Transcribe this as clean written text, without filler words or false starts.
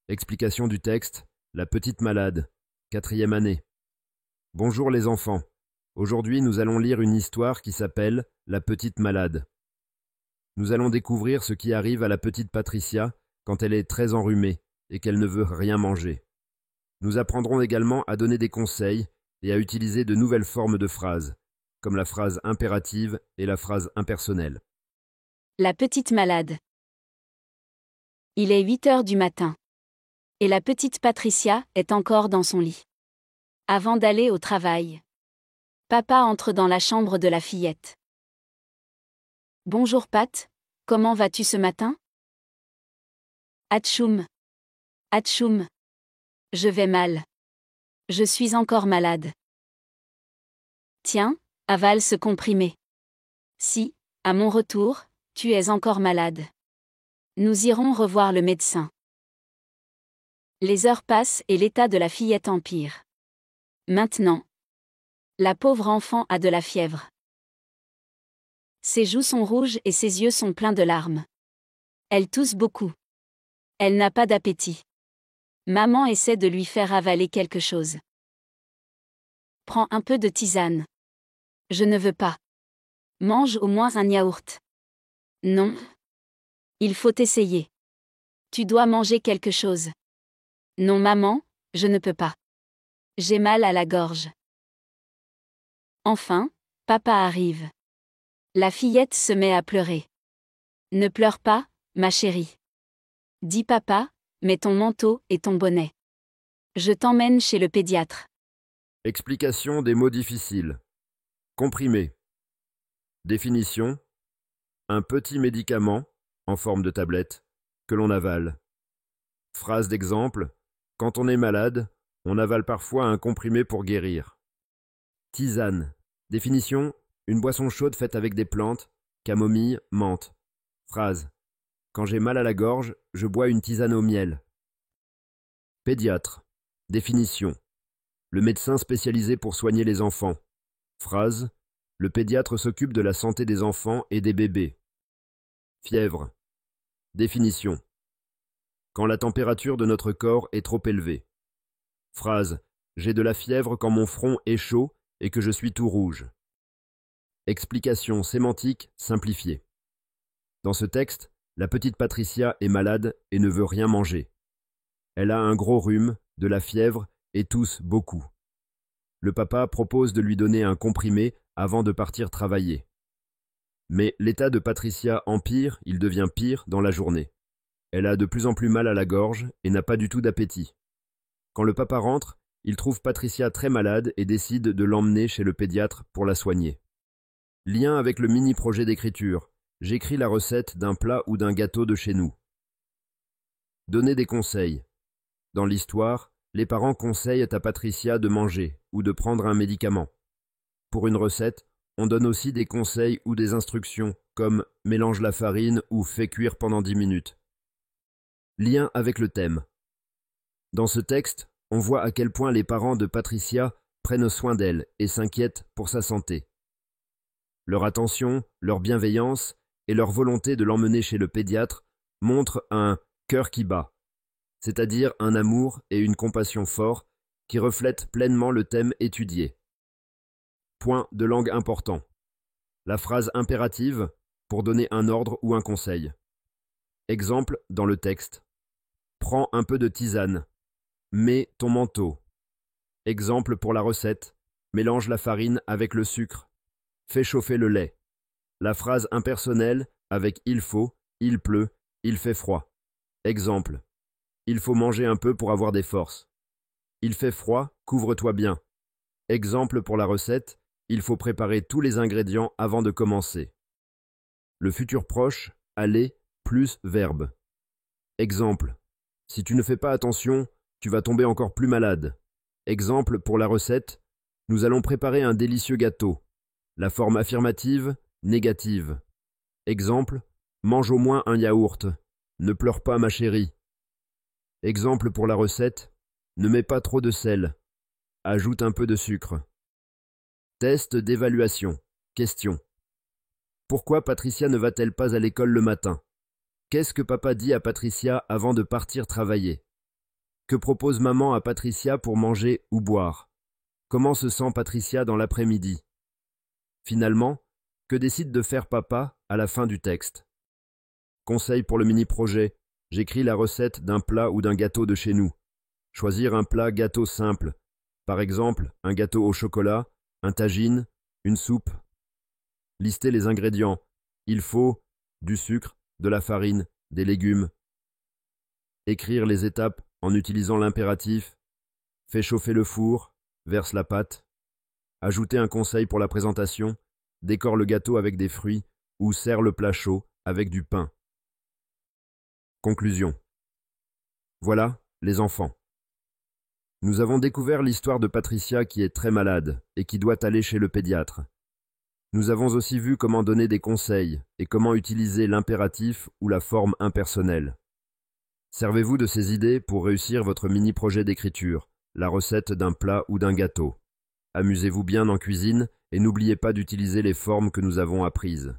Explication du texte, La petite malade, 4e année. Bonjour les enfants. Aujourd'hui, nous allons lire une histoire qui s'appelle La petite malade. Nous allons découvrir ce qui arrive à la petite Patricia quand elle est très enrhumée et qu'elle ne veut rien manger. Nous apprendrons également à donner des conseils et à utiliser de nouvelles formes de phrases, comme la phrase impérative et la phrase impersonnelle. La petite malade. Il est 8 heures du matin. Et la petite Patricia est encore dans son lit. Avant d'aller au travail. Papa entre dans la chambre de la fillette. Bonjour Pat, comment vas-tu ce matin? Atchoum. Atchoum. Je vais mal. Je suis encore malade. Tiens, avale ce comprimé. Si, à mon retour, tu es encore malade. Nous irons revoir le médecin. Les heures passent et l'état de la fillette empire. Maintenant. La pauvre enfant a de la fièvre. Ses joues sont rouges et ses yeux sont pleins de larmes. Elle tousse beaucoup. Elle n'a pas d'appétit. Maman essaie de lui faire avaler quelque chose. Prends un peu de tisane. Je ne veux pas. Mange au moins un yaourt. Non. Il faut essayer. Tu dois manger quelque chose. Non maman, je ne peux pas. J'ai mal à la gorge. Enfin, papa arrive. La fillette se met à pleurer. Ne pleure pas, ma chérie. Dis papa, mets ton manteau et ton bonnet. Je t'emmène chez le pédiatre. Explication des mots difficiles. Comprimé. Définition. Un petit médicament, en forme de tablette, que l'on avale. Phrase d'exemple. Quand on est malade, on avale parfois un comprimé pour guérir. Tisane. Définition. Une boisson chaude faite avec des plantes, camomille, menthe. Phrase. Quand j'ai mal à la gorge, je bois une tisane au miel. Pédiatre. Définition. Le médecin spécialisé pour soigner les enfants. Phrase. Le pédiatre s'occupe de la santé des enfants et des bébés. Fièvre. Définition. Quand la température de notre corps est trop élevée. Phrase. J'ai de la fièvre quand mon front est chaud et que je suis tout rouge. Explication sémantique simplifiée. Dans ce texte, la petite Patricia est malade et ne veut rien manger. Elle a un gros rhume, de la fièvre et tousse beaucoup. Le papa propose de lui donner un comprimé avant de partir travailler. Mais l'état de Patricia empire, il devient pire dans la journée. Elle a de plus en plus mal à la gorge et n'a pas du tout d'appétit. Quand le papa rentre, il trouve Patricia très malade et décide de l'emmener chez le pédiatre pour la soigner. Lien avec le mini-projet d'écriture. J'écris la recette d'un plat ou d'un gâteau de chez nous. Donner des conseils. Dans l'histoire, les parents conseillent à Patricia de manger ou de prendre un médicament. Pour une recette, on donne aussi des conseils ou des instructions, comme mélange la farine ou fais cuire pendant 10 minutes. Lien avec le thème. Dans ce texte, on voit à quel point les parents de Patricia prennent soin d'elle et s'inquiètent pour sa santé. Leur attention, leur bienveillance et leur volonté de l'emmener chez le pédiatre montrent un cœur qui bat, c'est-à-dire un amour et une compassion forts qui reflètent pleinement le thème étudié. Point de langue important. La phrase impérative pour donner un ordre ou un conseil. Exemple dans le texte. Prends un peu de tisane. Mets ton manteau. Exemple pour la recette. Mélange la farine avec le sucre. Fais chauffer le lait. La phrase impersonnelle avec il faut, il pleut, il fait froid. Exemple. Il faut manger un peu pour avoir des forces. Il fait froid, couvre-toi bien. Exemple pour la recette. Il faut préparer tous les ingrédients avant de commencer. Le futur proche, aller, plus verbe. Exemple. Si tu ne fais pas attention, tu vas tomber encore plus malade. Exemple pour la recette. Nous allons préparer un délicieux gâteau. La forme affirmative, négative. Exemple. Mange au moins un yaourt. Ne pleure pas ma chérie. Exemple pour la recette. Ne mets pas trop de sel. Ajoute un peu de sucre. Test d'évaluation. Question. Pourquoi Patricia ne va-t-elle pas à l'école le matin? Qu'est-ce que papa dit à Patricia avant de partir travailler? Que propose maman à Patricia pour manger ou boire? Comment se sent Patricia dans l'après-midi? Finalement, que décide de faire papa à la fin du texte? Conseil pour le mini-projet. J'écris la recette d'un plat ou d'un gâteau de chez nous. Choisir un plat gâteau simple. Par exemple, un gâteau au chocolat, un tagine, une soupe. Lister les ingrédients. Il faut du sucre, de la farine, des légumes. Écrire les étapes en utilisant l'impératif. Fais chauffer le four, verse la pâte. Ajouter un conseil pour la présentation. Décore le gâteau avec des fruits ou sert le plat chaud avec du pain. Conclusion. Voilà, les enfants. Nous avons découvert l'histoire de Patricia qui est très malade et qui doit aller chez le pédiatre. Nous avons aussi vu comment donner des conseils et comment utiliser l'impératif ou la forme impersonnelle. Servez-vous de ces idées pour réussir votre mini-projet d'écriture, la recette d'un plat ou d'un gâteau. Amusez-vous bien en cuisine et n'oubliez pas d'utiliser les formes que nous avons apprises.